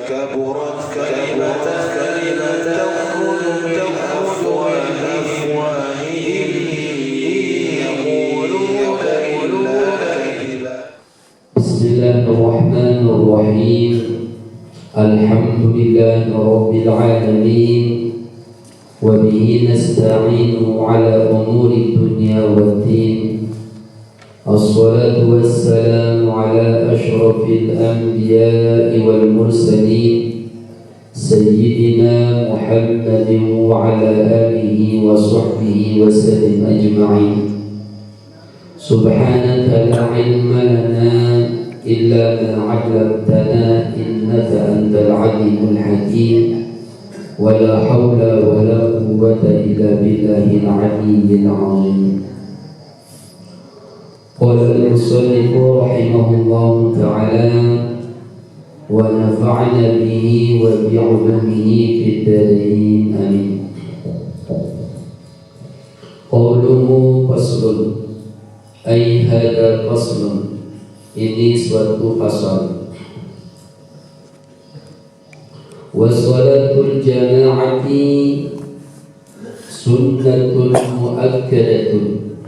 كبرت كلمة تخرج من أفواههم يقولون إلا كذبا. بسم الله الرحمن الرحيم. الحمد لله رب العالمين، وبه نستعين على أمور الدنيا والدين. الصلاة والسلام على أشرف الأنبياء والمرسلين سيدنا محمد وعلى آله وصحبه وسلم أجمعين. سبحانك لا علم لنا إلا ما علمتنا إنك أنت العليم الحكيم، ولا حول ولا قوة إلا بالله العلي العظيم. قال المصنف رحمه الله تعالى: ونفعنا به وبعلومه في الدارين آمين. قوله فصل، أي هذا فصل، ini suatu fasal. Wassalatul jama'ati sunnatul muakkadatun,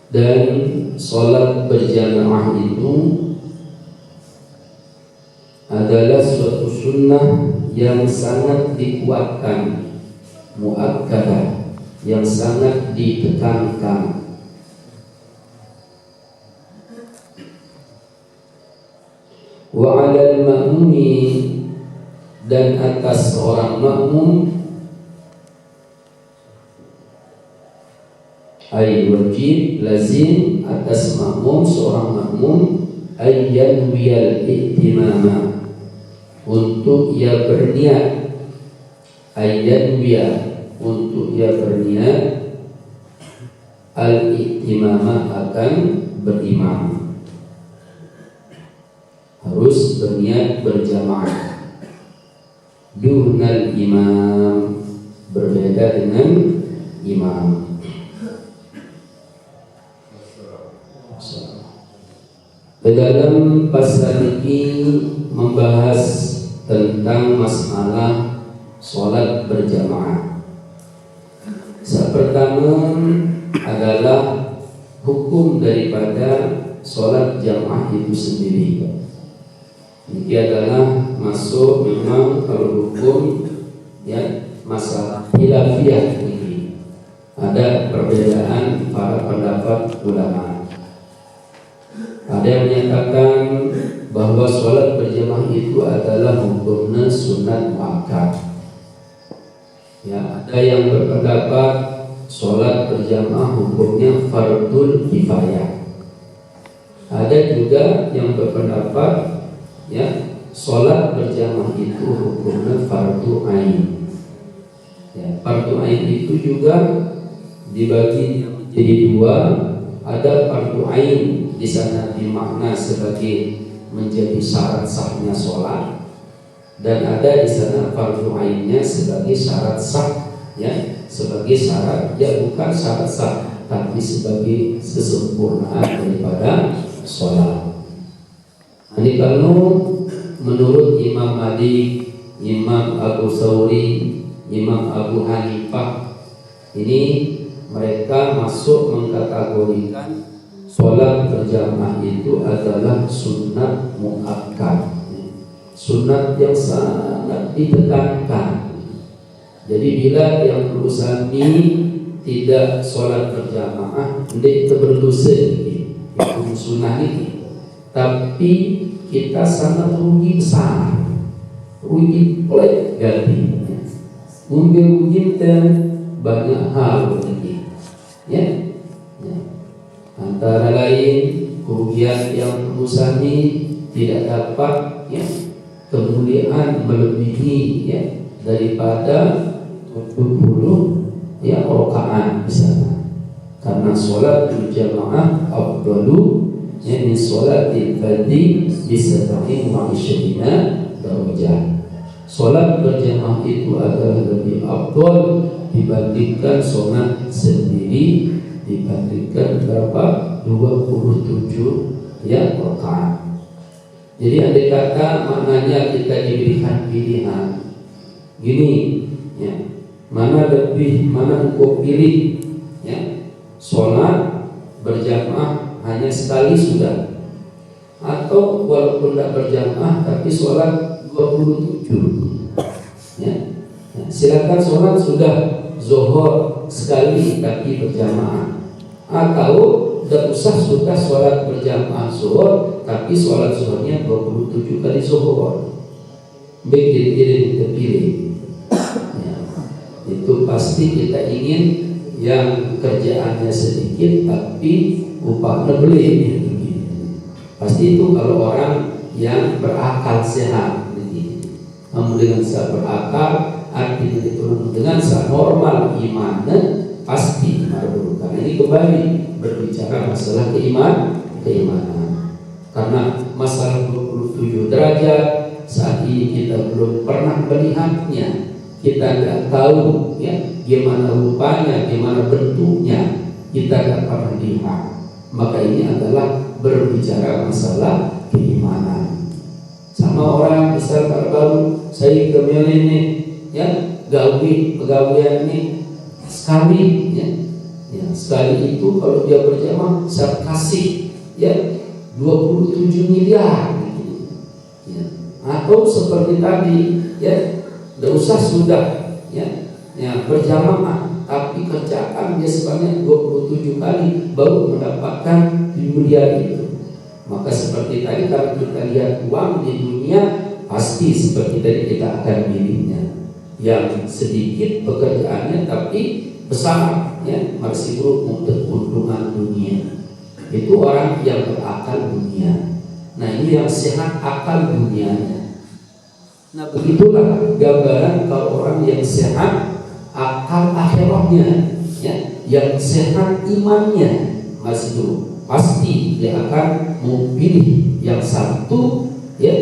dan salat berjamaah itu adalah suatu sunnah yang sangat dikuatkan, muakkadah, yang sangat ditekankan. Wa 'alal ma'mumi, dan atas seorang makmum, ay wajib lazim atas makmum, seorang makmum, ayyan wiyal ihtimama, untuk ia berniat, ayyan wiya, untuk ia berniat, al-ihtimama, akan berimam, harus berniat berjamaah. Dunal imam, berbeda dengan imam. Dalam pasal ini membahas tentang masalah sholat berjamaah. Yang pertama adalah hukum daripada sholat jamaah itu sendiri. Ini adalah masuk memang kalau hukum ya masalah khilafiyah ini. Ada perbedaan para pendapat ulama. Ada yang menyatakan bahwa sholat berjamaah itu adalah hukumnya sunat muakkad. Ya, ada yang berpendapat sholat berjamaah hukumnya fardul kifayah. Ada juga yang berpendapat ya, sholat berjamaah itu hukumnya fardu ain. Ya, fardu ain itu juga dibagi menjadi dua. Ada fardu ain di sana dimakna sebagai menjadi syarat sahnya sholat, dan ada di sana fardu ainnya sebagai syarat sah, ya, sebagai syarat, ya bukan syarat sah, tapi sebagai kesempurnaan daripada sholat. Ini kalau menurut Imam Malik, Imam Abu Thawri, Imam Abu Hanifah, ini mereka masuk mengkategorikan sholat berjamaah itu adalah sunat muakkad, sunat yang sangat ditekankan. Jadi bila yang berusaha ini tidak sholat berjamaah, tidak berdosa ini, hukum sunnah ini. Tapi kita sangat rugi besar, rugi pelik ganti, mungkin kita banyak hal ini, ya. Antara lain kerugian yang berusaha ini tidak dapat, ya, kemuliaan melebihi, ya, daripada 20 ya rakaat di sana, karena sholat berjamaah afdalu ya min sholatil fardhi bisab'in wa 20 darajah. Sholat berjamaah itu adalah lebih afdal dibandingkan sholat sendiri, dibandingkan berapa? 27 ya rakaat. Jadi andai kata maknanya kita diberikan pilihan, gini, ya, mana engkau pilih, ya, sholat berjamaah hanya sekali sudah, atau walaupun tidak berjamaah tapi sholat 27, ya, silakan sholat sudah zuhur sekali tapi berjamaah, atau tidak usah sudah sholat berjamaah zuhur tapi sholat zuhurnya 27 kali zuhur. Begitu kita pilih, ya, itu pasti kita ingin yang kerjaannya sedikit tapi upahnya beli. Pasti itu kalau orang yang berakal sehat. Namun dengan saya berakal artinya itu dengan saya normal imannya pasti mabur. Karena ini kembali berbicara masalah keimanan. Karena masalah 27 derajat saat ini kita belum pernah melihatnya, kita tidak tahu, ya, gimana rupanya, gimana bentuknya, kita tidak pernah lihat. Maka ini adalah berbicara masalah keimanan. Sama orang misal baru saya ke ini, ya, pegawaian ini sekali, ya, sekali itu kalau dia berjamaah saya kasih, ya, 27 miliar, ya. Atau seperti tadi, ya, tidak usah sudah, ya, berjamaah tapi kerjakan dia sebanyak 27 kali baru mendapatkan miliar itu. Maka seperti tadi kalau kita lihat uang di dunia pasti seperti tadi kita akan milihnya yang sedikit pekerjaannya tapi besar, ya, maksimum untuk keuntungan dunia. Itu orang yang berakal dunia. Nah ini yang sehat akal dunianya. Nah begitulah gambaran kalau orang yang sehat akal akhiratnya, ya, yang sehat imannya masih dulu. Pasti dia akan memilih yang satu, ya,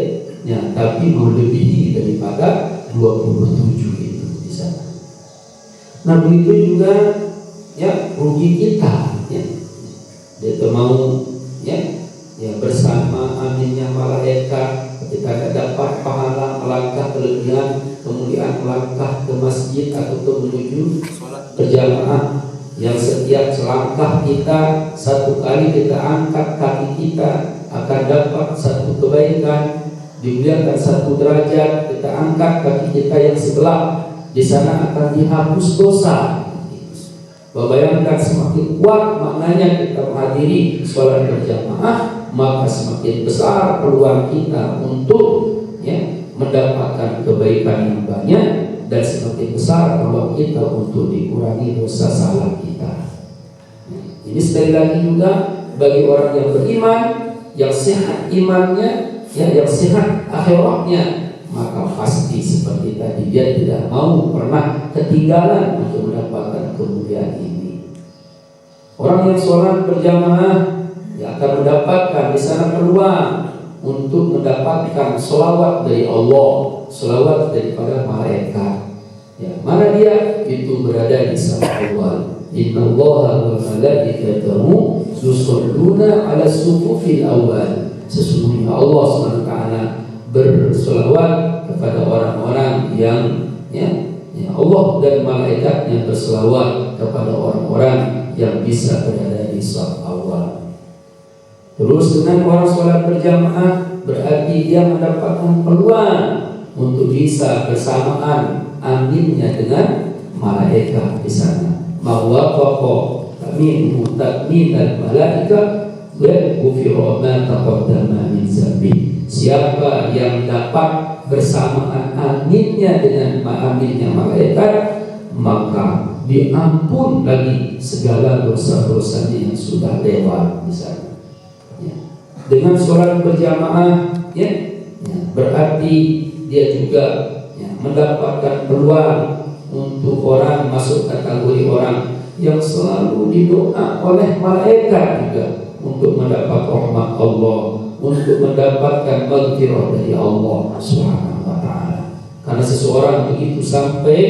tapi melebihi daripada 27 itu di sana. Nah begitu juga, ya, rugi kita, ya, dia mau, ya, bersama aminnya malaikat kita dapat pahala melangkah kelebihan, kemudian melangkah ke masjid atau ke menuju berjamaah yang setiap selangkah kita satu kali kita angkat kaki kita akan dapat satu kebaikan, dimuliakan satu derajat. Kita angkat kaki kita yang sebelah, di sana akan dihapus dosa. Bayangkan semakin kuat maknanya kita menghadiri sholat berjamaah, maka semakin besar peluang kita untuk, ya, mendapatkan kebaikan yang banyak, dan semakin besar peluang kita untuk dikurangi dosa salah kita. Ini sekali lagi juga bagi orang yang beriman, yang sehat imannya, ya, yang sehat akhiratnya, maka pasti seperti tadi dia tidak mau pernah ketinggalan untuk mendapatkan kemuliaan ini. Orang yang sholat berjamaah, ya, akan mendapatkan di sana peluang untuk mendapatkan sholawat dari Allah, sholawat daripada malaikat. Ya, mana dia? Itu berada di samping Allah. Innallaha wa malaikatahu yusholluna 'ala sufufil awwal. Sesungguhnya Allah SWT berselawat kepada orang-orang yang, ya, Allah dan malaikatnya berselawat kepada orang-orang yang bisa berada di saf awal. Terus dengan orang sholat berjamaah berarti dia mendapatkan peluang untuk bisa bersamaan aminnya dengan malaikat di sana. Mawaqaqa min mutakmin dan malaikat wa ghufira ma taqaddama min zambi. Siapa yang dapat bersamaan aminnya dengan aminnya malaikat, maka diampun lagi segala dosa-dosanya yang sudah lewat di sana. Ya. Dengan sholat berjamaah, ya, berarti dia juga, ya, mendapatkan peluang untuk orang masuk kategori orang yang selalu didoa oleh malaikat juga untuk mendapat rahmat Allah, untuk mendapatkan maghfirah dari Allah Subhanahu wa taala. Karena seseorang begitu sampai,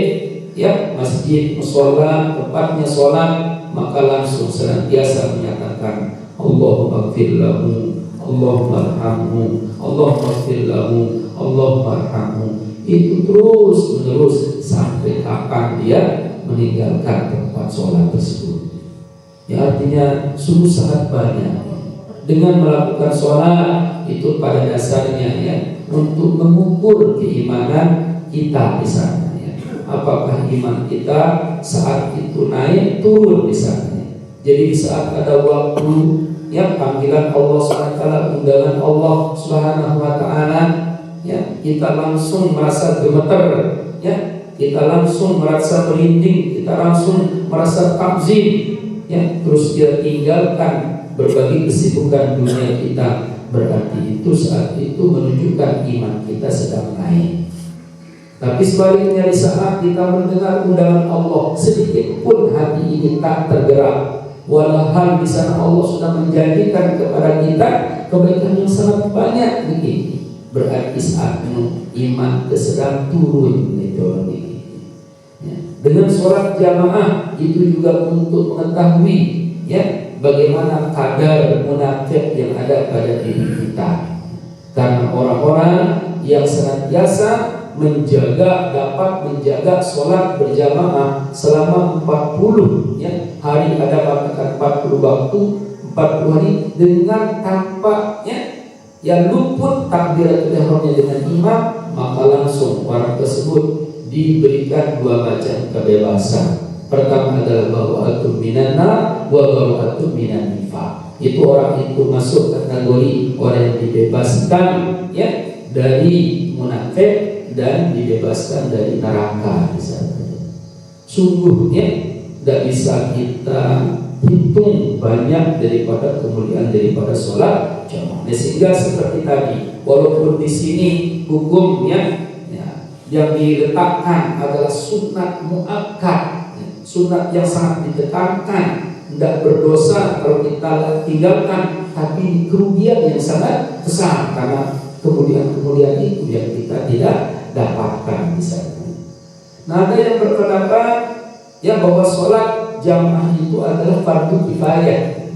ya, masjid, mushola, tempatnya sholat, maka langsung senantiasa menyatakan Allahumma ighfir lahu, Allahumma arhamhu, Allahumma ighfir lahu, Allahumma arhamhu. Itu terus menerus sampai kapan dia meninggalkan tempat sholat tersebut. Ya, artinya sungguh sangat banyak. Dengan melakukan sholat itu pada dasarnya ya untuk mengukur keimanan kita di sana ya. Apakah iman kita saat itu naik turun di sana. Jadi di saat ada waktu ya panggilan Allah SWT, undangan Allah Subhanahu wa taala ya, kita langsung merasa gemeter ya, kita langsung merasa merinding, kita langsung merasa takzim ya, terus dia tinggalkan berbagi kesibukan dunia kita, berarti itu saat itu menunjukkan iman kita sedang naik. Tapi sebaliknya di saat kita mendengar undangan Allah, sedikit pun hati ini tak tergerak, walahal di sana Allah sudah menjanjikan kepada kita kebaikan yang sangat banyak begini, berarti saat iman sedang turun ya. Dengan sholat jamaah itu juga untuk mengetahui ya bagaimana kadar munafik yang ada pada diri kita. Karena orang-orang yang senantiasa dapat menjaga sholat berjamaah selama 40 ya, hari ada bahkan 40 waktu, 40 hari dengan tanpa yang luput takbiratul ihramnya dengan imam, maka langsung orang tersebut diberikan dua macam kebebasan. Pertama adalah bawa'atun minanna wa bawa'atun minan nifaq. Itu orang itu masuk kategori orang yang dibebaskan ya dari munafik dan dibebaskan dari neraka misalnya. Sungguhnya tidak bisa kita hitung banyak daripada kemuliaan daripada sholat jamaah. Sehingga seperti tadi, walaupun di sini hukumnya yang diletakkan adalah sunat muakkad, sunat yang sangat ditekankan, tidak berdosa kalau kita tinggalkan, tapi kerugian yang sangat besar karena kemudian itu yang kita tidak dapatkan misalnya. Nah, ada yang berpendapat ya bahwa sholat jamaah itu adalah fardu kifayah.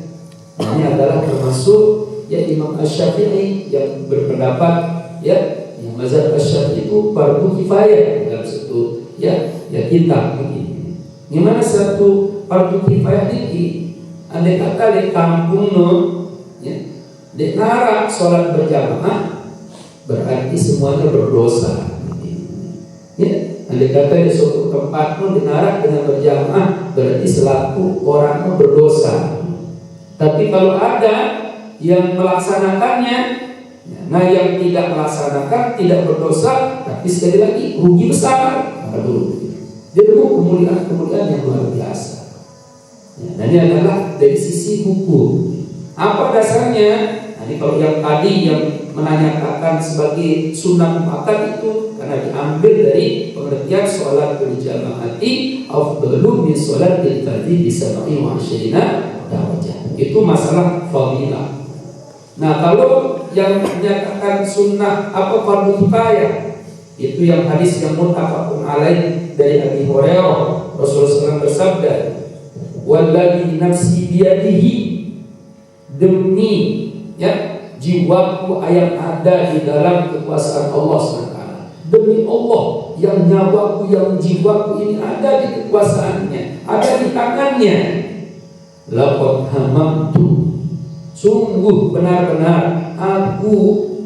Ini adalah termasuk ya Imam Asy-Syafi'i yang berpendapat ya yang mazhab Asy-Syafi'i itu fardu kifayah dalam satu ya kita begini. Gimana satu fardu kifayah ini? Andai kata di kampung ya di nara sholat berjamaah berarti semuanya berdosa. Ya, andai kata di suatu tempat pun dinarak dengan berjamaah berarti selaku orang berdosa. Tapi kalau ada yang melaksanakannya, nah yang tidak melaksanakan tidak berdosa, tapi sekali lagi rugi besar. Aduh, jadi kemuliaan yang luar biasa. Ya, dan ini adalah dari sisi hukum. Apa dasarnya? Nah, ini kalau yang tadi yang menanyakan sebagai sunnah muakkad itu karena diambil dari pengertian sholat berjamaati afdalu min sholatil fardhi bi 27 darajah. Itu masalah fadilah. Nah, kalau yang menyatakan sunnah apa fardu kifayah itu yang hadis yang muttafaqun alaih dari Abi Hurairah, Rasulullah SAW bersabda, "Walladzi nafsi biyadihi," demi ya jiwaku yang ada di dalam kekuasaan Allah SWT. Demi Allah yang nyawaku, yang jiwaku ini ada di kekuasaannya, ada di tangannya. Laqad hamamtu, sungguh benar-benar aku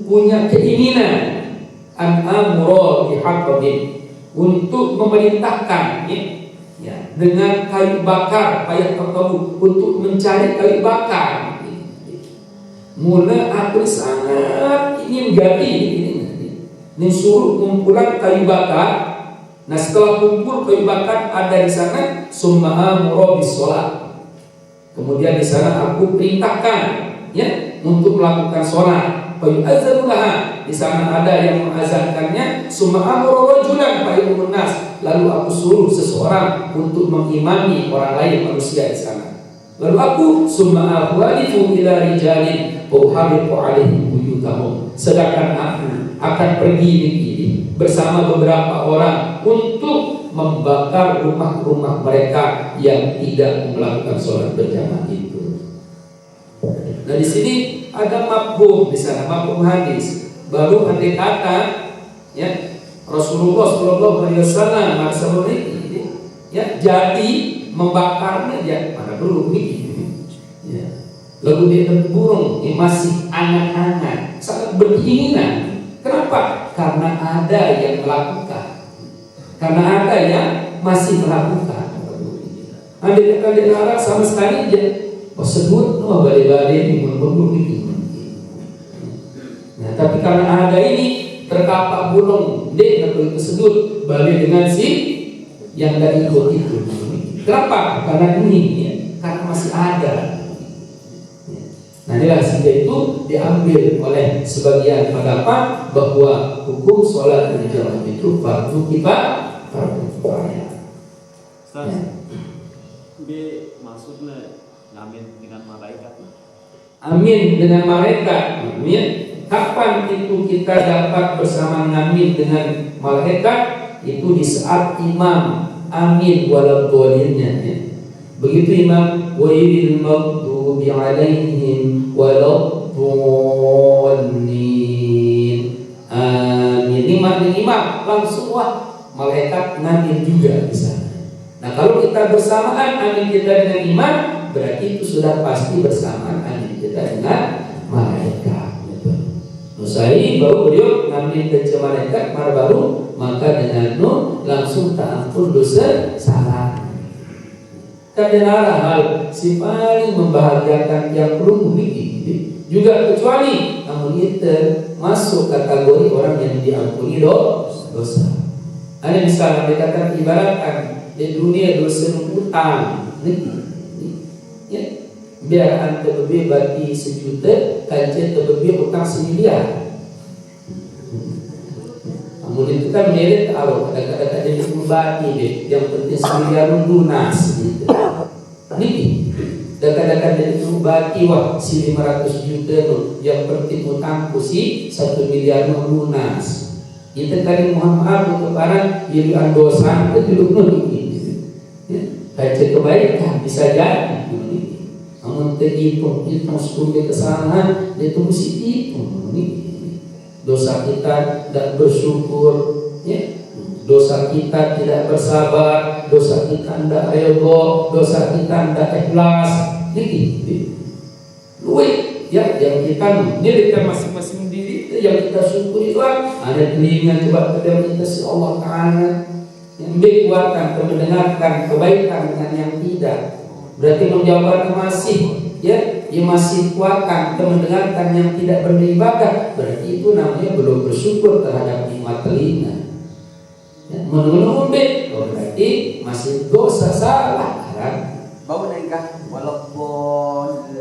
punya keinginan an amra bihaqqin, untuk memerintahkan ya, dengan kayu bakar, kayu tertentu untuk mencari kayu bakar. Mula aku sangat ingin ini suruh kumpulan kayu bakar. Nah, setelah kumpul kayu bakar ada di sana, summa amra bis shalah. Kemudian di sana aku perintahkan ya untuk melakukan sholat. Fayu'adzanulaha, di sana ada yang mengazankannya. Summa amra rajulan fayu'mun nas, lalu aku suruh seseorang untuk mengimami orang lain manusia di sana. Lalu aku summa ahwalifu ila rijalin uhabiqu alaihim buyutahum, sedangkan aku akan pergi bersama beberapa orang untuk membakar rumah-rumah mereka yang tidak melakukan sholat berjamaah itu. Nah, di sini ada mafhum di sana, mafhum hadis. Baru andai kata ya Rasulullah Shallallahu Alaihi Wasallam ya jadi membakarnya ya mana perlu ya. Lalu dia burung yang masih anak-anak sangat beringinan. Kenapa? Karena ada yang melakukan. Karena ada yang masih melakukan. Andai kata dia larang sama sekali dia sebut balik-balik ini berburu itu. Nah, tapi karena ada ini terkapak burung dia perlu tersebut balik dengan si yang dari ikut itu. Kenapa? Karena ini ya, karena masih ada. Nah, inilah sehingga itu diambil oleh sebagian pendapat bahwa hukum sholat berjamaah itu fardu kifayah. B maksudnya ngamin dengan malaikat. Amin dengan malaikat. Amin. Kapan itu kita dapat bersama ngamin dengan malaikat? Itu di saat imam amin walau dolinnya. Begitu imam wailil maghdubi alaihim walau dolin. Amin. Imam langsung malaikat ngamin juga di sana. Nah, kalau kita bersamaan amin kita dengan imam, berarti itu sudah pasti bersamaan amin kita dengan malaikat. Nusai baru beliau ngamin ke malaikat baru maka dengan langsung tak ampun dosa salah. Karena hal si paling membahagiakan yang perlu memiliki juga kecuali namun itu masuk kategori orang yang diampuni dosa. Ada misalnya dikatakan ibaratkan di dunia dosa utang, ya, biar anda lebih bagi 1 juta, kajian lebih utang 1 miliar. Namun itu kan merit taruh kadang-kadang jadi membagi deh, yang penting 1 miliar lunas. Nih, kadang-kadang jadi membagi si 500 juta tuh, yang penting utangku si 1 miliar lunas. Kita tadi Muhammad kepada diri dosa itu dulu baca kebaikan bisa jadi. Namun terhitung 10 kesalahan itu mesti hitung. Dosa kita tidak bersyukur, ya. Dosa kita tidak bersabar, dosa kita tidak redha, dosa kita tidak ikhlas. Ya, yang kita milikkan masing-masing diri itu yang kita syukuri itu ada telinga coba kedua kita si Allah Ta'ala yang dikuatkan mendengarkan kebaikan dengan yang tidak, berarti menjawabkan masih ya, yang masih kuatkan mendengarkan yang tidak beribadah, berarti itu namanya belum bersyukur terhadap nikmat telinga. Ya, menurut berarti masih dosa salah kan? Bau nengkah walaupun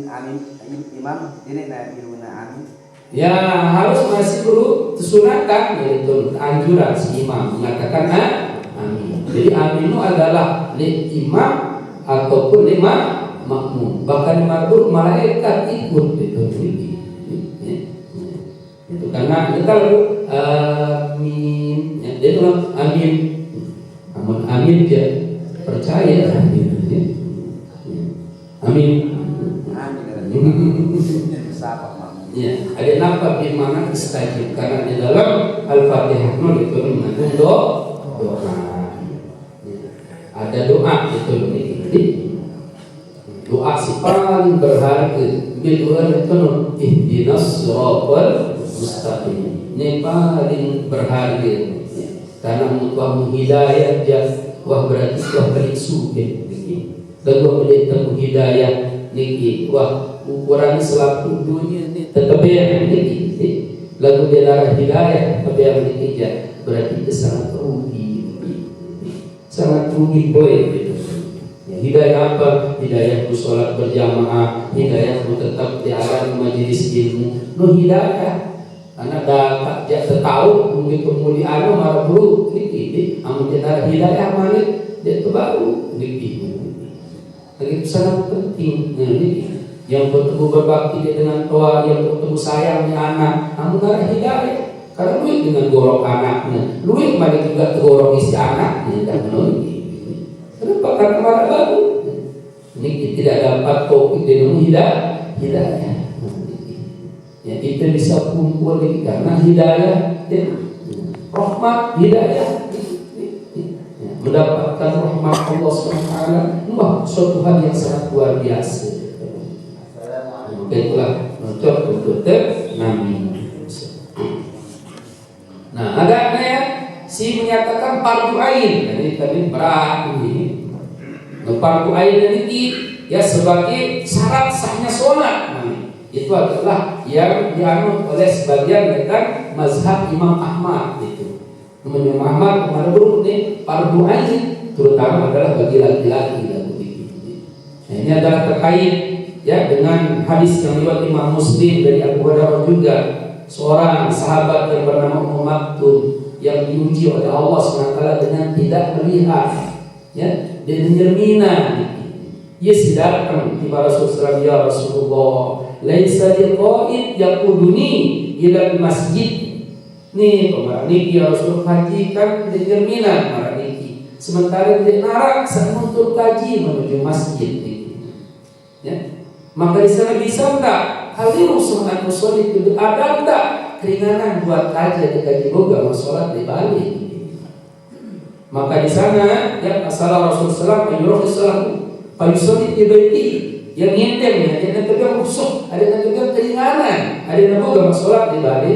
amin imam ini nabiuna amin. Ya harus masih perlu disunatkan yaitu anjuran si imam mengatakan amin. Jadi amin itu adalah li imam ataupun lima makmum. Bahkan makmum malaikat ikut itu. Itu karena kita amin. Ya, dia bilang amin. Namun amin dia percaya amin. Amin. Ya, ada nafkah di mana istajib karena di dalam Al-Fatihah itu mengandung doa. Ada doa itu doa si paling berharga. Doa itu ihdinas siratal mustaqim. Ini paling berharga. Karena mutuah hidayah dia wah berarti wah balik suke. Dan wah balik hidayah niki wah ukuran selaku dunia ini tetap yang niki lalu dia darah hidayah tapi yang niki berarti itu sangat rugi boy gitu. Ya, hidayah apa? Hidayah ku sholat berjamaah, hidayah ku tetap di alam majelis ilmu. No hidayah karena dapat dia tahu mungkin kemuliaan malah buruk niki amun dia darah hidayah mana dia itu baru niki. Itu sangat penting. Yang bertemu berbakti dengan tua, yang bertemu sayangnya anak, namun ada hidayah. Karena lu dengan gorok anaknya, lu malah juga gorok isi anaknya dan menunggu. Kenapa? Karena malah baru. Ini tidak dapat topik dengan hidayah. Ya, kita bisa kumpul lagi karena hidayah, ya. Rahmat hidayah, ya. Mendapatkan rahmat Allah SWT, wah, suatu hal yang sangat luar biasa. Itulah untuk Nabi. Nah, ada ayat si menyatakan fardu ain. Jadi tadi berat ini. Fardu ain ini ya sebagai syarat sahnya sholat. Itu adalah yang dianut oleh sebagian dengan mazhab Imam Ahmad itu. Imam Ahmad kemarin berurut nih fardu ain terutama adalah bagi laki-laki. Nah, ini adalah terkait ya dengan hadis yang riwayat Imam Muslim dari Abu Hurairah juga, seorang sahabat yang bernama Ummu Maktum yang diuji oleh Allah SWT dengan tidak melihat, ya, dan nyerminan. Ia sidarkan kepada Rasulullah, ya Rasulullah, laisa liqa'id yaquduni ila masjid. Nih pemarah niki ya Rasul haji kan di nyerminan marah niki. Sementara di narak saya untuk kaji menuju masjid. Ya. Maka di sana bisa enggak? Hadiru sunat musolli itu ada enggak keringanan buat kaji juga mau sholat di Bali? Maka di sana ya masalah Rasulullah SAW Payusoli tiba-tiba yang nyetem ya, yang terbilang musuh, ada yang terbilang keringanan, ada yang juga sholat di Bali.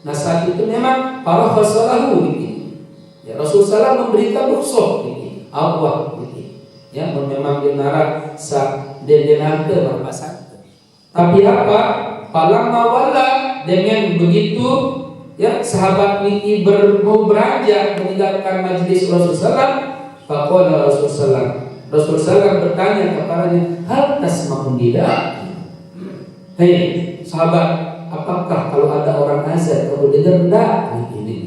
Nah saat itu memang para fasalahu gitu. Ya Rasulullah memberikan rusuh gitu, Allah gitu. Ya memang dinarak saat denante berpasangan. Tapi apa? Falamma wala dengan begitu ya sahabat niki mau beranjak meninggalkan majlis Rasulullah. Faqala Rasulullah SAW bertanya kepadanya, hal tasma'un tidak? Hei sahabat, apakah kalau ada orang azan kamu dengar enggak? Ini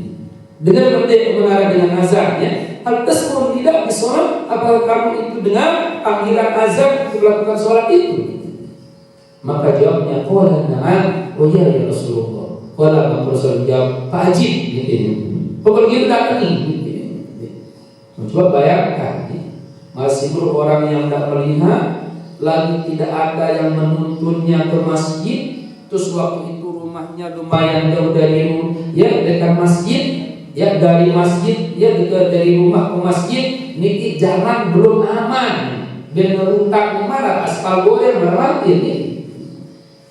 dengar berdek menara dengan azan ya? Hal tasma'un tidak di sholat? Apakah kamu itu dengar panggilan azan untuk melakukan sholat itu? Maka jawabnya, qala na'am, oh ya ya Rasulullah. Qala Rasulullah jawab, fa'ajib gitu. Pokoknya tak ini. Coba bayangkan. Masih orang yang tidak melihat, lagi tidak ada yang menuntunnya ke masjid. Terus waktu itu rumahnya lumayan jauh dari ya dekat masjid, ya dari masjid, ya dari rumah ke masjid. Niki jalan belum aman, benar untak mana aspal boleh berlanjut ini.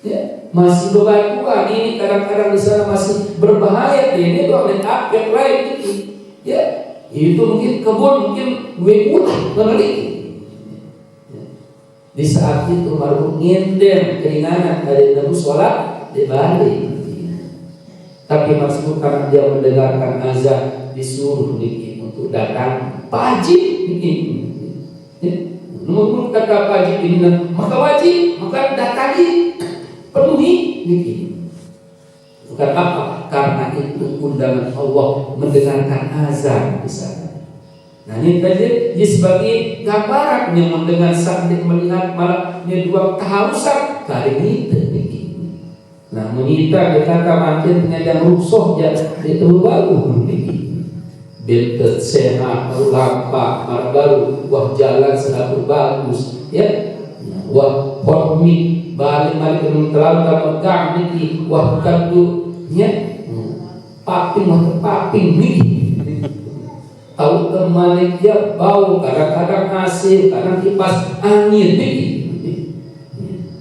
Ya masih bebatuan ini kadang-kadang di sana masih berbahaya. Ini tuh ada apek lain itu, ya. Itu mungkin kebun, mungkin gue ulah mengelik. Di saat itu baru ngindem keringanan dari Nabi sholat di Bali. Tapi maksudnya karena dia mendengarkan azan disuruh niki untuk datang wajib niki. Menurut kata wajib ini maka wajib maka datangi penuhi niki. Bukan apa? Karena itu undangan Allah mendengarkan azan di sana. Nah ini tadi dia sebagai gambaran yang mendengar sambil melihat malah ini dua keharusan kali ini. Nah menita berkata makin yang rusuh itu baru. Bentet sehat lampak baru wah jalan selalu bagus ya wah hormi balik terlalu terpegang niki wah kadu ya paping nih tahu teman dia bau kadang-kadang hasil kadang kipas angin nih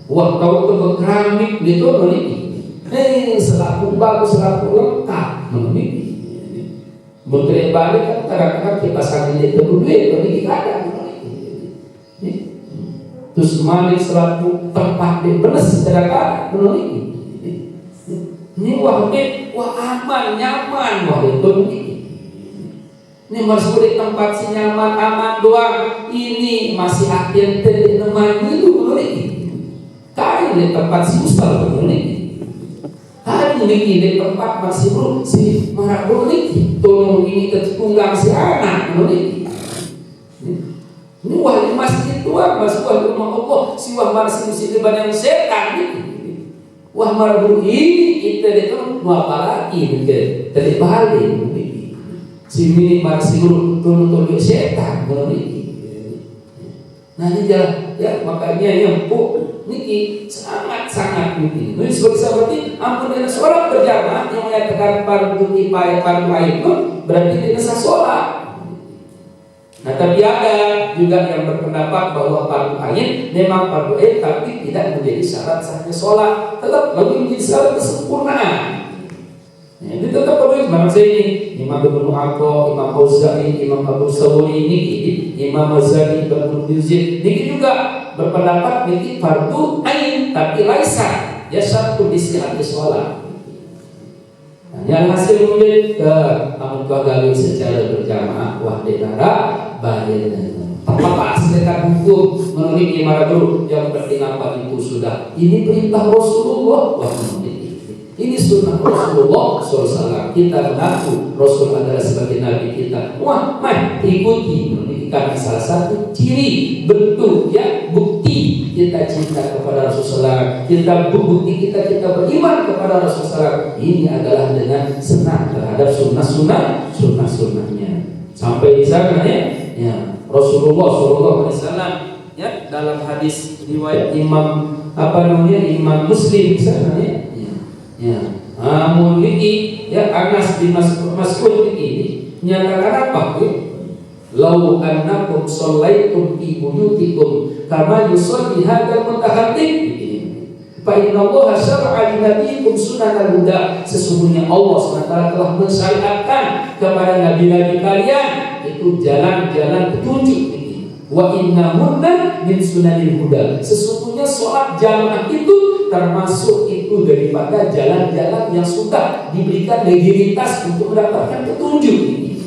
wah tahu ke keramik gitu nih selaku bagus selaku lengkap nih begitu balik kan kadang-kadang kipas angin itu duit nih kadang terus malik selaku tempat di benes kadang-kadang nih ini wah aman nyaman wah itu ini masuk di tempat si nyaman aman doang ini masih akhir dari teman itu kali di tempat si ustaz kali ini di tempat masih bro si marah bro tolong ini ketunggang si anak ini wah di masjid doang masuk ke rumah Allah si wah masih di badan setan wah marah ini kita itu mau apa lagi dari Bali si mini masih turun setan Nah ini jalan ya, makanya empuk niki sangat niki. Ini seperti ampun dengan sholat berjamaah yang menyatakan fardu kifayah fardu ain pun berarti tidak sah sholat. Nah tapi ada juga yang berpendapat bahwa fardu ain memang fardu ain tapi tidak menjadi syarat sahnya sholat, tetap lebih menjadi syarat kesempurnaan. Nah, ini tetap perlu saya ini Imam Ibnu Atha, Imam Auza'i, Imam Abu Sawri niki, Imam Mazali, Ibnu Juz'i niki juga berpendapat niki fardu ain tapi laisa ya syarat disihati sholat. Nah, yang hasil kemudian ke amun gagali secara berjamaah wahdenara badan tepat aslikan hukum menurut imam dulu yang penting apa itu sudah ini perintah Rasulullah ini sunnah Rasulullah SAW. Kita mengaku Rasul adalah sebagai Nabi kita. Wah, ikuti. Ini karena salah satu ciri bentuk ya bukti kita cinta kepada Rasulullah. Kita bukti kita beriman kepada Rasulullah. Ini adalah dengan senang terhadap sunnah-sunnahnya. Sampai di sana ya Rasulullah SAW ya dalam hadis riwayat Imam Imam Muslim misalnya. Ya, niki ya Anas bin Mas'ud ini nyatakan apa? Lau annakum shallaitum fi buyutikum kama yusalli hadzal mutahaddith. Fa inna Allah syar'a li nabiyikum sunanal huda. Sesungguhnya Allah SWT telah mensyariatkan kepada nabi-nabi kalian itu jalan-jalan petunjuk. Wa innahunna min sunanil huda. Sesungguhnya sholat jamaah itu termasuk itu daripada jalan-jalan yang sudah diberikan legitimitas untuk mendapatkan petunjuk ini.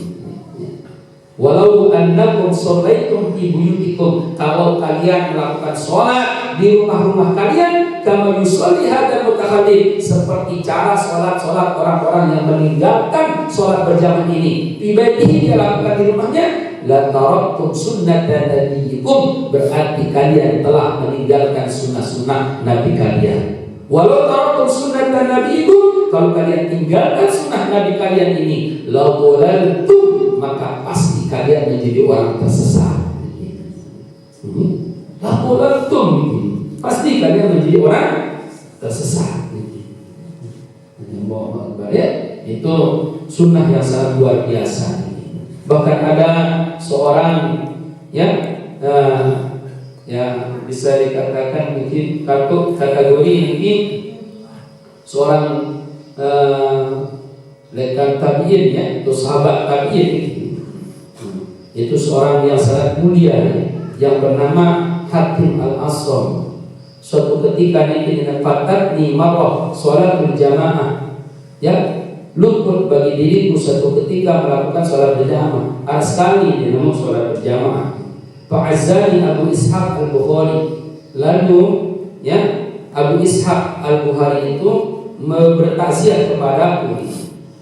Walau annakum shallaitum fi buyutikum, kalau kalian melakukan sholat di rumah-rumah kalian kama yusolli hadzal mutakhallif, seperti cara sholat orang-orang yang meninggalkan sholat berjamaah ini fi baitihi, dia lakukan di rumahnya, la taraktum sunnatan nabiyikum, berarti kalian telah meninggalkan sunnah-sunnah nabi kalian. Walau taraktum sunnatan nabiyikum, kalau kalian tinggalkan sunnah nabi kalian ini, la dhalaltum, maka pasti kalian menjadi orang tersesat. La dhalaltum, pasti kalian menjadi orang tersesat. Ya, itu sunnah yang sangat luar biasa. Bahkan ada seorang yang bisa dikatakan mungkin kategori ini seorang lekan tabi'in ya, itu sahabat tabi'in, itu seorang yang sangat mulia yang bernama Hatim Al-Asram. Suatu ketika ini dengan fatatni marrah sholat berjamaah ya, luput bagi diriku suatu ketika melakukan sholat berjamaah. Sekali dia namun sholat berjamaah. Fa'azzani Abu Ishaq Al-Bukhari. Lalu ya Abu Ishaq Al-Bukhari itu bertakziah kepadaku.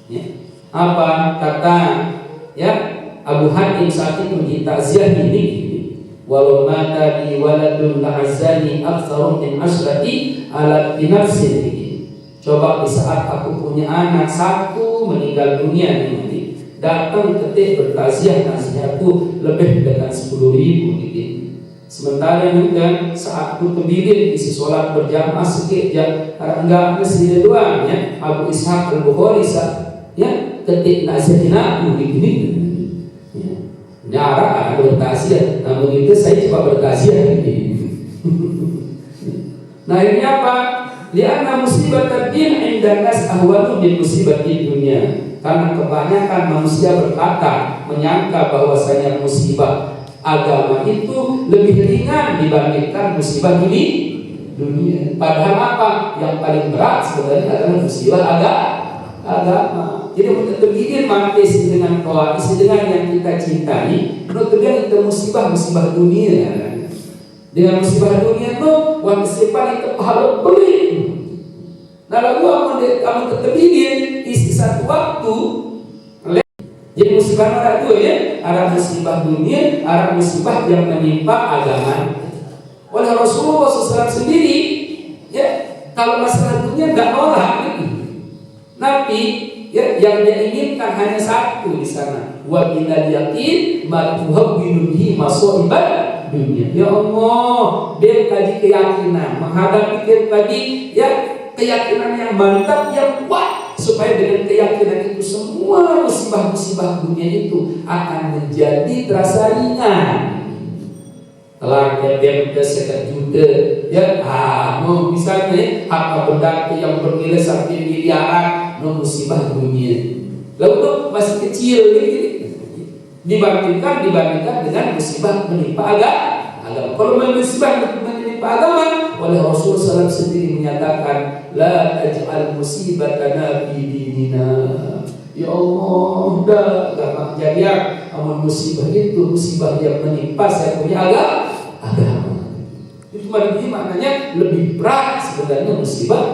Ya. Apa kata ya Abu Hatim saat itu ditakziah ini, walau mata di waladun la'azzani aktsaru min asrati ala binafsi. Coba di saat aku punya anak satu meninggal dunia nanti datang ketik bertakziah nasihatku lebih dengan 10.000 gitu. Sementara juga saat aku berdiri isi sholat berjamaah sedikit enggak mesti doang ya Abu Ishaq Al-Bukhari ya ketik nasihatnya aku begini ya. Nyara ada bertakziah, namun itu saya coba bertakziah gitu. Nah ini apa? Lianna musibat ad-din 'inda nas ahwanu min musibati dunia. Karena kebanyakan manusia berkata menyangka bahwasanya musibah agama itu lebih ringan dibandingkan musibah dunia. Padahal apa? Yang paling berat sebenarnya adalah musibah agama. Jadi untuk tergigit mati dengan koalisi dengan yang kita cintai, menurut dia itu musibah dunia. Dengan musibah dunia itu wah musibah itu pahala beli. Nah lalu kamu tergigit isi satu waktu. Jadi musibah ada dua ya, ada musibah dunia, ada musibah yang menimpa agama. Oleh Rasulullah SAW sendiri, ya kalau masalah dunia nggak nolak lagi. Tapi ya yang dia inginkan hanya satu di sana. Wa minal yaqin ma tuhawwinu bihi masaibat dunia. Ya Allah, dia kaji keyakinan, menghadapi dia kaji ya keyakinan yang mantap, yang kuat, supaya dengan keyakinan itu semua musibah-musibah dunia itu akan menjadi terasa ringan. Telah dia sekian juta, ya, mau misalnya harta benda yang bernilai sampai miliaran, musibah dunia. Lalu masih kecil gitu, dibandingkan dengan musibah menimpa agama. Kalau musibah menimpa agama, oleh Rasulullah SAW sendiri menyatakan, la taj'al musibatana fi dinina. Ya Allah, dah gampang jadi amun musibah itu musibah yang menimpa saya punya agama. Itu maknanya lebih berat sebenarnya musibah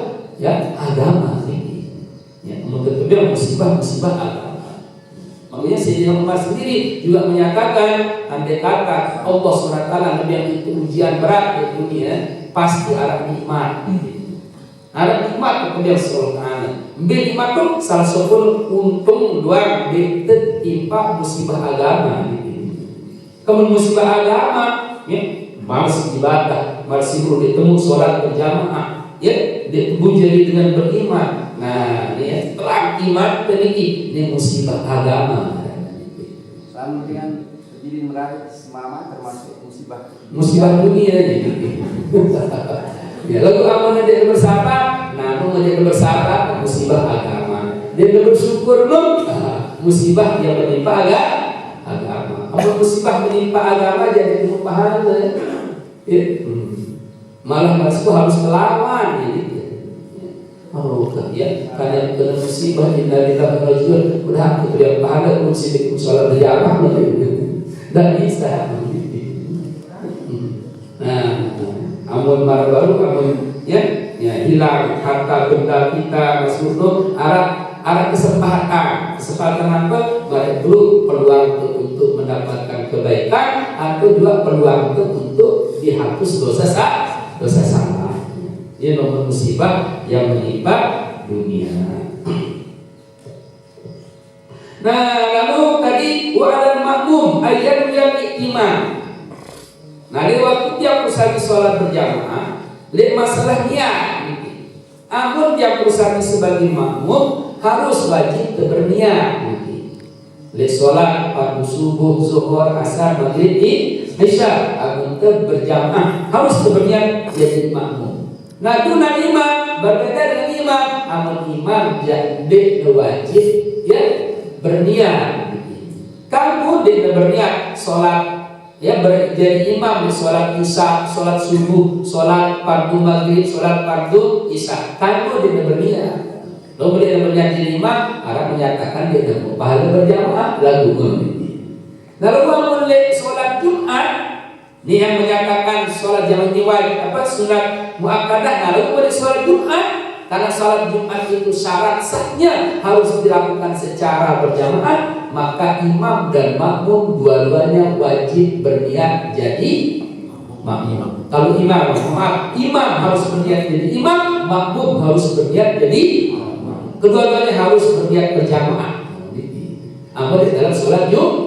ya agama ini. Ya, kemudian musibah agama. Makanya Sayyidina Umar sendiri juga menyatakan, andai kata Allah SWT yang itu ujian berat di dunia, pasti arah nikmat. Ada nikmat kemudian Subhanahu. Nikmat itu salah satu untung dua ditimpa musibah agama. Kemudian musibah agama, ya, malas ibadah, malas ditemu sholat berjamaah, ya, jadi dengan beriman. Nah, ya, setelah iman ini musibah agama. Sama dengan jadi meraih semama termasuk musibah dunia gitu. Ya, lalu aman dia bersabar, namun dia bersabar musibah agama. Dia bersyukur musibah yang menimpa agama. Apa musibah menimpa agama jadi pahala? Ya. Malah masuk harus melawan gitu. Oh, ya, karena kena musibah innalillahi wa inna ilaihi raji'un, berhak itu yang pahala musibah salat berjamaah dan bisa. Nah, amun baru amun ya hilang harta benda kita masuk arah kesempatan apa? Baik dulu peluang untuk mendapatkan kebaikan atau juga peluang untuk dihapus dosa salah. Ini nomor musibah yang menimpa dunia. Nah, lalu tadi wa'alal makmum ayat yang iman. Nah, di waktu dia usah sholat berjamaah, lihat masalah niat. Amun dia usah sebagai makmum harus wajib berniat. Lihat sholat pada subuh, zuhur, asar, maghrib, isya. Amun berjamaah harus berniat jadi makmum. Nah, itu imam berbeda dengan imam. Amun imam jadi wajib ya berniat. Kamu tidak berniat sholat ya jadi imam di sholat isya, sholat subuh, sholat fardu maghrib, sholat fardu isya. Kamu tidak berniat. Lalu dia berniat jadi imam, Arab menyatakan dia tidak mau pahala berjamaah lagu ini. Lalu mulai sholat Jumat, ini yang menyatakan sholat jamaah wajib apa sunat muakkadah. Lalu mulai sholat Jumat, karena sholat Jumat itu syarat sahnya harus dilakukan secara berjamaah, maka imam dan makmum dua-duanya wajib berniat jadi makmum. Kalau imam harus berniat jadi imam, makmum harus berniat jadi kedua-duanya harus berniat berjamaah. Apa di dalam sholat Jumat.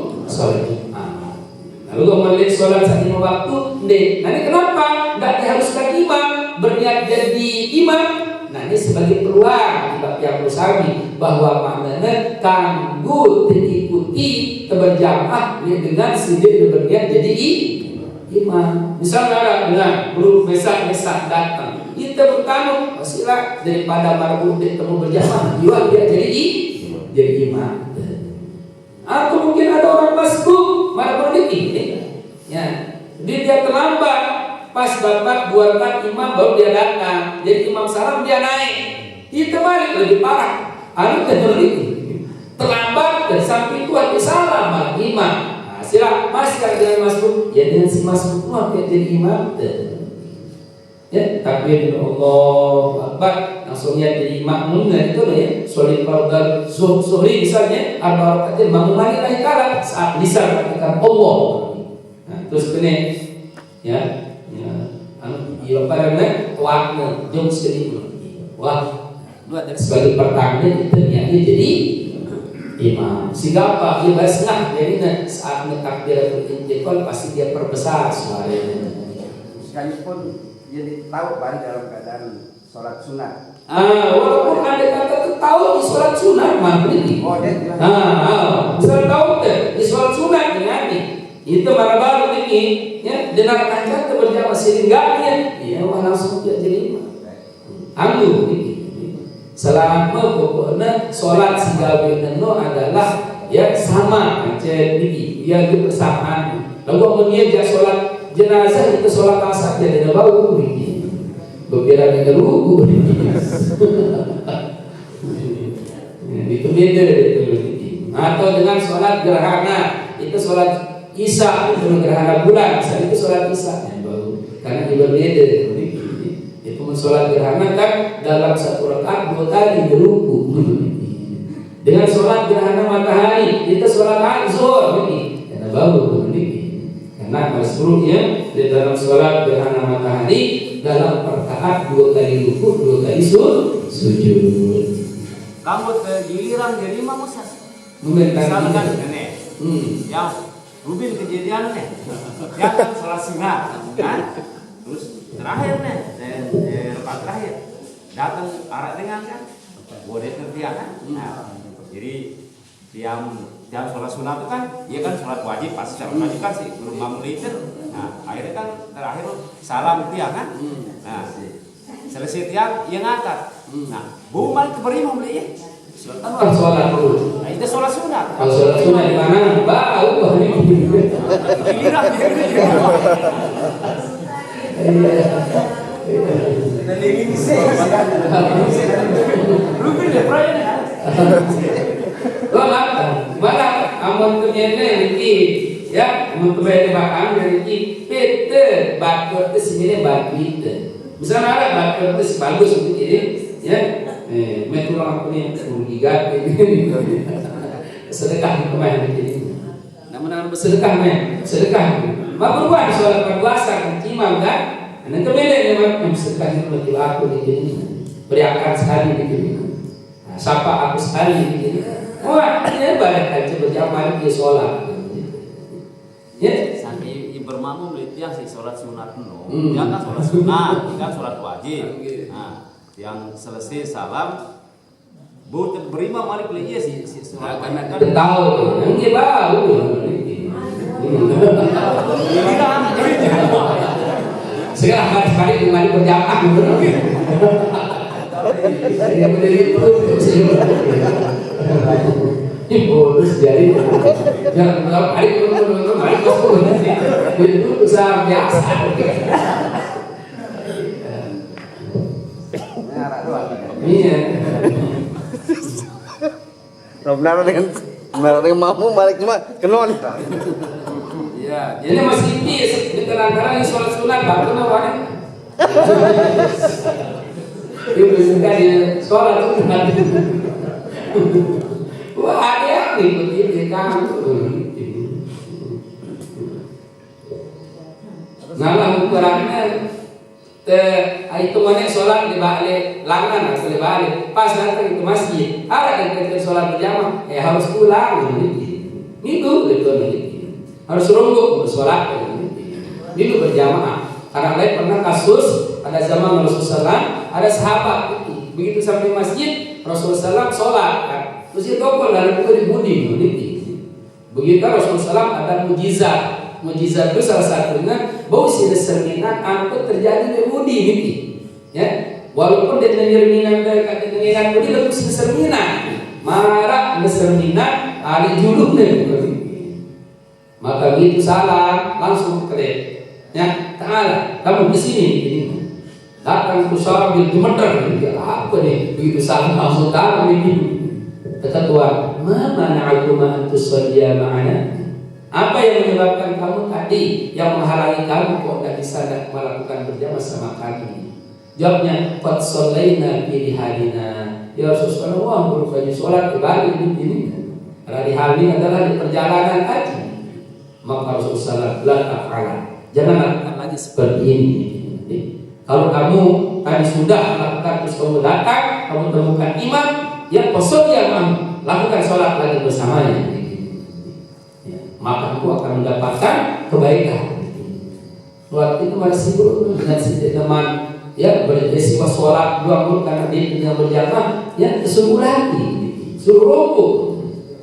Lalu kalau melihat sholat saat lima waktu, nanti kenapa tidak diharuskan imam berniat jadi imam? Nah, ini sebagai peluang bagi yang bersami bahwa maknanya kanggo diikuti berjamaah dengan sidik berniat jadi imam. Misalnya ada dengan guru mesak datang, kita bertamu pastilah daripada marbu ketemu berjamaah, dia jadi imam. Atau mungkin ada orang masbuk marbu ini, ya dia terlambat. Pas bapak buatkan imam baru dia datang, jadi imam salam dia naik, kita balik lebih parah. Anu terjadi terlambat dan sampai itu habis salam malah imam. Nah, sila masih dengan masbuk, ya dengan si masbuk mah jadi imam. Ya, takbir Allah Akbar langsung jadi makmum itu ya. Sholat fardu zuhri misalnya arba rakaat makmum lagi kala saat lisan katakan Allah. Nah, terus kene ya iya karena waktu jam sedikit wah sebagai pertanda itu niatnya jadi imam. Sehingga apa? Dia basnah. Jadi saat takbiratul intiqal pasti dia perbesar suaranya. Sekalipun dia tahu Pak dalam keadaan sholat sunat. Walaupun ada kata tahu di sholat sunat maghrib. Oh, dia bilang. Misal tahu di sholat sunat dengan itu mana baru ini ya dengarkan kata berjamaah sehingga ya langsung dia jadi imam. Anggu ini. Selama pokoknya sholat sigawi neno adalah ya sama aja ini ya bersamaan. Lalu kemudian dia sholat jenazah itu sholat asar jadi bau ini. Berbeda dengan ruku. Itu beda itu. Atau dengan sholat gerhana itu sholat isya itu gerhana bulan, itu sholat isya yang baru karena berbeda. Itu sholat gerhana kan dalam satu rakaat 2 kali beruku. Dengan sholat gerhana matahari itu sholat zuhur ini karena baru karena masruhnya di dalam sholat gerhana matahari dalam rakaat 2 kali ruku 2 kali sujud. Kamu giliran jadi imam Ustaz. Misalkan nih, yang Rubin kejadian nih, ya kan sholat sunat, kan? Terus terakhir nih, rakaat terakhir datang arah dengan kan, boleh tertiak kan? Nah, jadi jam sholat sunat itu kan, dia kan sholat wajib pasti sholat wajib kan sih belum mampu itu. Nah, akhirnya kan terakhir salam tiak kan? Nah, selesai tiak ia ngangkat. Nah, balik ke berimam beli ya. Sholat dulu. Nah, itu sholat sunat. Kalau sholat sunat di mana? Bau ini. Giliran dia Rubin deh, perayaan ya. Mana amun kenyene iki ya amun kebaya bakang dari iki pete bakor itu sini batu itu. Misalnya ada bakor itu bagus untuk ini ya. Metu orang punya gigat ini. Sedekah kemarin ini. Namun bersedekah sedekah. Mau berbuat soal puasa imam kan? Nanti kembali memang sedekah itu bagi aku di sini. Beriakan sekali di sini. Sapa aku sekali di sini. Wah, ini balik aja berjamaah di sholat. Ya, sampai bermakmum itu yang si sholat sunat no. Yang kan sholat sunat, kan sholat wajib. Nah, yang selesai salam, berimam balik lagi ya si sholat karena kita tahu, yang dia baru. Sekarang hari kembali berjamaah. Saya menjadi itu. Ini bonus jadi yang kalau hari itu usaha biasa. Iya. Benar dengan mamu balik cuma kenon. Iya, jadi masih ini di kadang-kadang yang sholat sunat baru namanya. Itu sudah dia sholat sunat. Wah, ada ikuti di kamu. Nah, ukurannya itu mana sholat di balik langan atau di balik pas datang ke masjid ada yang kita sholat berjamaah harus pulang itu harus rungkuk bersolat itu berjamaah. Karena lain pernah kasus ada zaman Rasulullah ada sahabat begitu sampai masjid Rasulullah sholat kan terus dia tokol dalam itu dibudi begitu Rasulullah ada mujizat itu salah satunya bahwa si cerminan angkut terjadi di budi ya walaupun dia cerminan dekat dengan budi lalu si cerminan marah cerminan ali juluk maka begitu salah langsung kredit ya ta'ala kamu di sini datang ke syarabil gemeter apa nih begitu salah langsung tahu ini kata Tuhan ma mana'akuma antusalliya ma'ana. Apa yang menyebabkan kamu tadi yang menghalangi kamu kok tidak bisa melakukan berjamaah sama kami? Jawabnya, qad shallaina fi rihalina. Ya Rasulullah, berubahnya sholat kembali di sini. Karena rihalin adalah di perjalanan tadi. Maka Rasulullah la taf'ala. Jangan lakukan lagi seperti ini. Kalau kamu tadi sudah melakukan terus kamu datang, kamu temukan imam yang qad shallaya ma'ahu. lakukan sholat lagi bersamanya. Ya, maka aku akan mendapatkan kebaikan. Waktu itu masih sibuk dengan si teman, ya berisiko sholat 2 karena dia tinggal berjamaah, ya suruh lagi, suruh rukuk.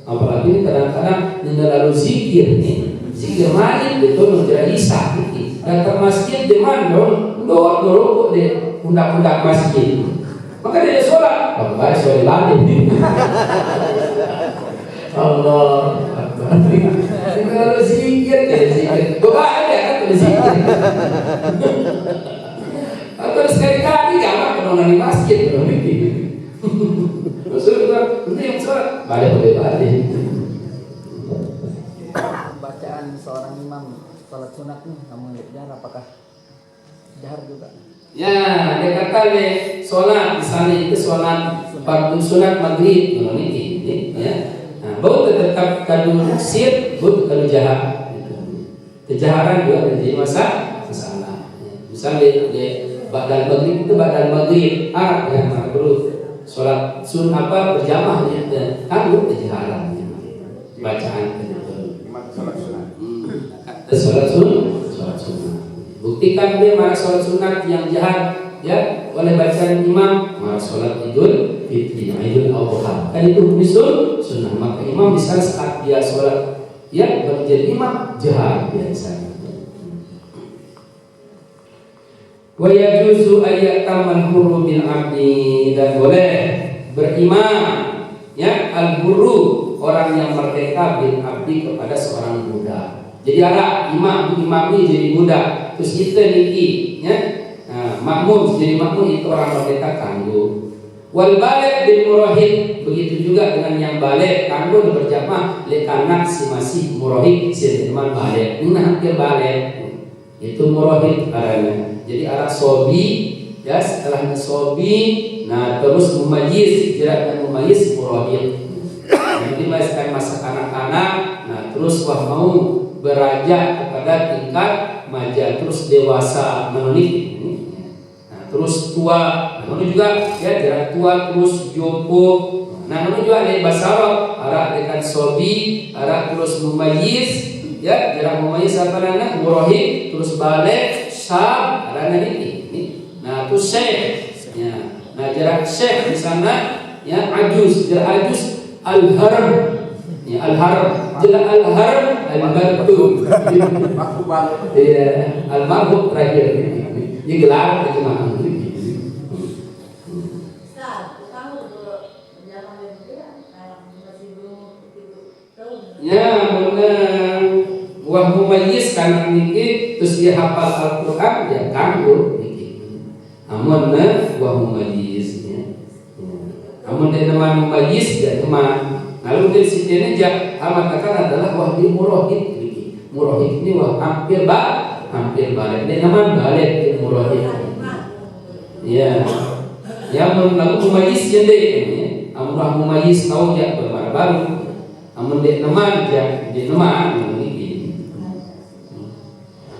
Apalagi ini kadang-kadang lalu zikir nih, zikir maghrib itu menjadi isya. Datang masjid di mana doa rukuk di pundak-pundak masjid. Maka dia sholat, bapak sholat lagi. Allah, kalau zikir, bapak ada kan zikir. Atau sekali-kali jangan kenongan di masjid, maksudnya itu yang sholat, balik. Bacaan seorang imam sholat sunat nih, namun jahar apakah jahar juga? Ya, dia kata sholat misalnya itu sholat fardu sunat maghrib, ini, ya. Nah, bau tetap kadu sir, bau kadu jahat. Kejaharan juga menjadi masalah. Misalnya di badal maghrib itu badal maghrib, ya perlu sholat berjamaah ya, kadu kejaharan, bacaan sholat sunat. Buktikan dia marah sholat sunat yang jahat ya oleh bacaan imam, marah sholat idul fitri, idul adha. Kan itu hukum sunnah. Maka imam bisa saat dia sholat ya menjadi imam jahat biasa. Wa yajuzu ayyataman huru bil abdi, dan boleh berimam ya al-huru orang yang merdeka bil abdi kepada seorang budak. Jadi ada imam ini jadi budak, terus kita niki ya. Nah, makmum jadi makmum itu orang merdeka kanggo. Wal balik bil murahid, begitu juga dengan yang balik kanggo berjamaah le kanak si masih murahid si teman balik. Ini hampir balik. Itu murahid arahnya. Jadi arah sobi ya, setelahnya sobi, nah terus mumayyiz, jarak mumayyiz murahid. Jadi masih masa kanak-kanak, nah terus wah mau beranjak kepada tingkat maja, terus dewasa menonit. Nah, terus tua, nah itu juga ya jarak tua terus jompo. Nah itu juga ada bahasa Arab, arah dengan sobi, arah terus mumayyiz, ya jarak mumayyiz apa namanya murahid, terus balik, syab, arahnya ini. Nah itu syekh, ya. Nah jarak syekh di sana ya ajuz, jarak ajuz al-haram. Ya al-haram, jelas al-haram al-bardu. Ya al-marbut terakhir. Ini gelar terjemahan. Ya benar. Wah mumayyiz kan niki terus dia hafal Al-Qur'an ya kanggo niki. Amun wah mumayyiz ya. Amun dia teman mumayyiz ya teman. Lalu dari sini aja mengatakan adalah wah di murahid. Murahid ini wah hampir balik. Dia nama balik di murahid. Ya, yang lalu mumayyiz ya deh. Amun mumayyiz tahu ya baru. Amun dia nama ya dia nama ini.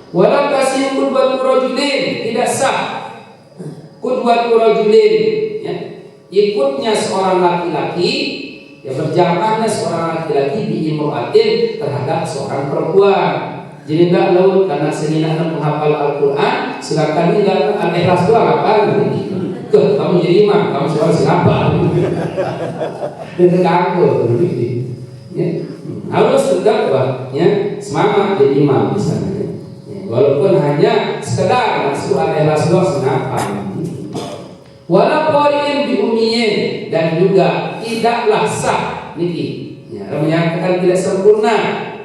Walau kasih qudwatul rajulin, tidak sah qudwatul rajulin ya. Ikutnya seorang laki-laki ya berjamaahnya seorang laki-laki di imro'atin terhadap seorang perempuan. Jadi tidak laut karena senginahnya menghafal Al-Quran, sedangkan ini tidak al-ikhlas doang apa? Kamu jadi imam, kamu seorang siapa? Dengan kamu, ya. Harus tetap ya semangat jadi imam di sana. Ya, walaupun hanya sekedar masuk al-ikhlas doang senapa. Wala qari'in bi ummiyin, dan juga tidaklah sah niki. Ya, menyatakan tidak sempurna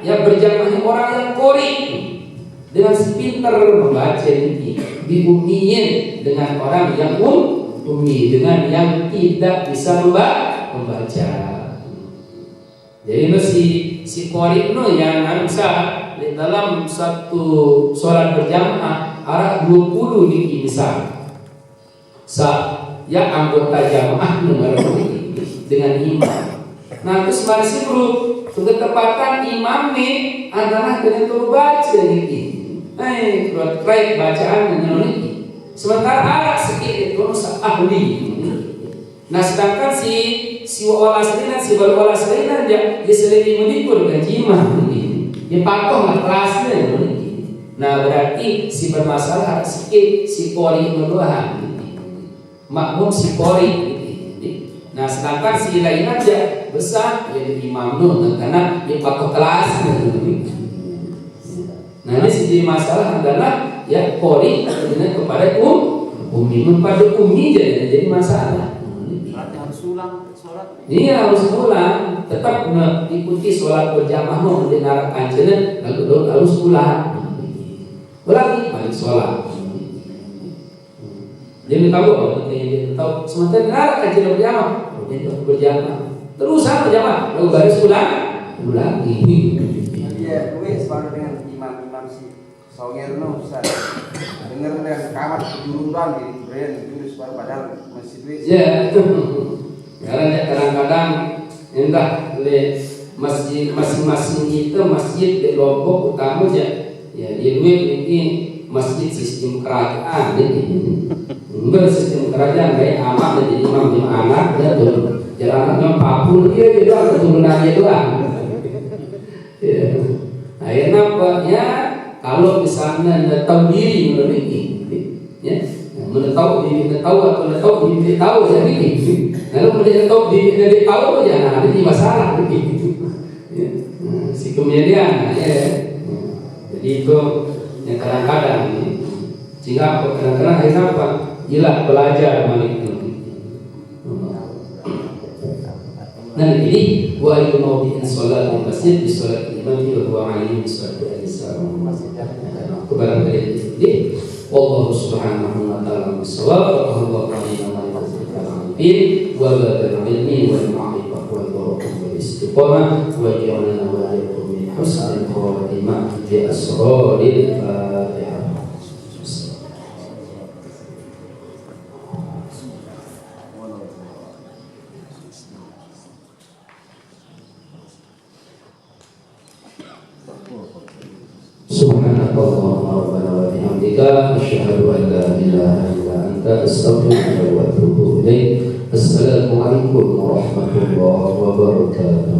ya berjamaah orang yang qari dengan sepintar membaca niki, bi ummiyin dengan orang yang ummi, dengan yang tidak bisa membaca. Jadi si qari no yang bisa di dalam satu sholat berjamaah arah 20 niki misal. Ya anggota jamaah nomor dengan imam. Nah terus masih bro, ketepatan imam nih adalah dengan turut baca ini. Baik bacaan dengan ini. Sementara anak sedikit harus ahli. Nah sedangkan si wala selinan, si baru wala selinan dia selebih menipur gaji mah begini. Dia patuh lah kelasnya begini. Nah berarti si bermasalah sikit si pori meluahan. Makmum si pori. Nah sedangkan si lain aja besar jadi imam nun karena dia patuh kelas. Nah ini si masalah adalah ya pori dengan kepada umi pada umi jadi masalah. Berarti harus ulang sholat. Iya harus ulang, tetap ikuti sholat berjamaah mau mendengar kancenan lalu harus ulang, ulangi balik sholat. Jadi tahu apa pentingnya tahu sementara dengar kancenan berjamaah, terus sama berjamaah lalu baris ulangi. Iya, gue sepakat dengan imam si Songerno bisa dengar yang kamar kejuruan di brand itu baru padahal masjid itu. Ya, karena kadang-kadang entah le masjid masing-masing itu masjid di Lombok utama ya di luar ini masjid sistem kerajaan ini. Enggak sistem kerajaan kayak amat jadi imam di anak dan jadi anaknya Papua dia juga keturunannya doang. Ya. Akhirnya apa ya kalau misalnya tahu diri memiliki ya tahu diri atau diri tahu jadi ini lalu kemudian tahu diri tahu ya nah ini masalah begitu ya. Si kemudian ya jadi itu yang kadang-kadang sehingga kadang-kadang akhirnya apa gila belajar balik. Nah jadi wa al-mawdi'in salat di masjid di salat imam wa alaihi wassallam kepada kalian jadi Allah subhanahu wa ta'ala bisawab wa huwa qadina wa al-fil wa al-ilmi wal ma'rifah wal barakah wal istiqamah wa ja'alna wa alaykum min husnil khatimah bi asraril Fatihah. Subhanallahumma rabbana wa bihamdika asyhadu an la ilaha illa anta astaghfiruka wa atubu ilaik. Assalamualaikum warahmatullahi wabarakatuh.